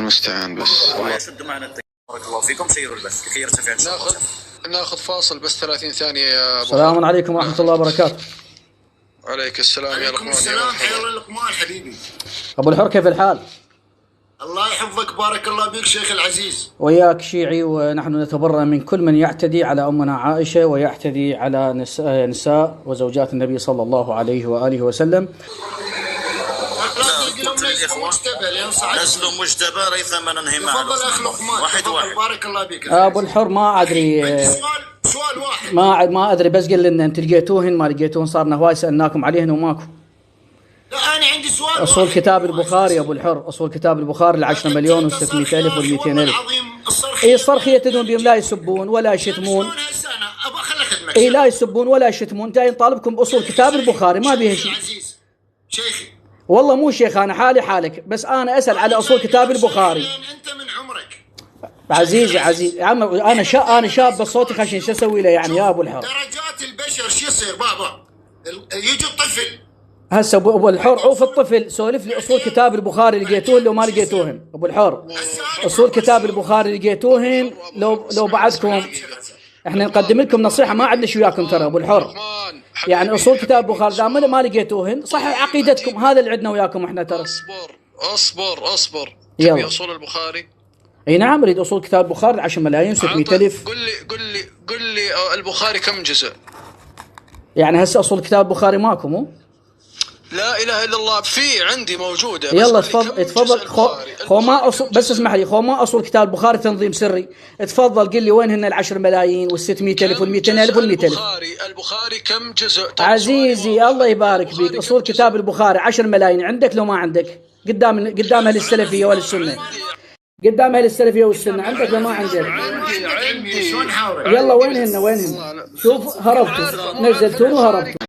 المستعان. بس الله يسد معنا التكييف. بارك الله فيكم. سيروا البث كي يرتفع ان شاء الله. ناخذ فاصل بس 30 ثانية يا أبو. السلام عليكم ورحمة الله وبركاته. عليك السلام يا لقمان. السلام. حيا الله لقمان حبيبي. أبو الحر كيف الحال؟ الله يحفظك. بارك الله بك شيخ العزيز. وياك شيعي، ونحن نتبرأ من كل من يعتدي على أمنا عائشة ويعتدي على نساء وزوجات النبي صلى الله عليه وآله وسلم. نسل مجتبى ريثما ننهي معه. تفضل أخ لقمان. واحد بارك الله بك. أبو الحر ما أدري، سؤال واحد. ما أدري، بس قل لنا أنت لقيتوهن ما لقيتوهن؟ صارنا هواي سألناكم عليهن وماكو. لا أنا عندي سؤال. أصول كتاب البخاري أبو الحر، أصول كتاب البخاري 10 مليون و600 ألف وال200,000. إيه الصرخية تدون بهم، لا يسبون ولا يشتمون. إيه لا يسبون ولا يشتمون. جاي نطالبكم بأصول كتاب البخاري ما بيها شيء. شيخي والله مو شيخ، أنا حالي حالك، بس أنا أسأل على أصول كتاب البخاري. أنت من عمرك عزيزي يا عم، أنا شاب بس صوتي خشن، شو أسوي له يعني يا أبو الحر؟ درجات البشر شو يصير بابا؟ يجي الطفل هسه أبو الحر عوف الطفل، سولف لي أصول كتاب البخاري لقيتوهن لو ما لقيتوهن. أبو الحر أصول كتاب البخاري لقيتوهن لو بعدكم احنا نقدم لكم نصيحة، ما عندنا شو وياكم ترى أبو الحر. يعني أصول كتاب البخاري إذا ما لقيتوهن صحح عقيدتكم، هذا اللي عندنا وياكم احنا ترى. اصبر يلا. أصول البخاري. اي نعم اريد أصول كتاب البخاري 10 ملايين و600 ألف. قل لي البخاري كم جزء؟ يعني هسه أصول كتاب البخاري ماكو مو؟ لا اله الا الله، في عندي موجوده. يلا تفضل خو ما أصول، بس اسمح لي، خو ما أصول كتاب البخاري تنظيم سري. تفضل قل لي وين هن ال10 ملايين وال600 ألف وال200 ألف وال100 ألف. البخاري كم جزء؟ عزيزي الله يبارك فيك، أصول كتاب البخاري 10 ملايين عندك لو ما عندك؟ قدام أهل السلفية ولا السنة؟ قدام أهل السلفية والسنة عندك لو ما عندك؟ عندي. شلون حاورك؟ يلا وين هن؟ شوف هربتوا، نزلتون وهربتوا.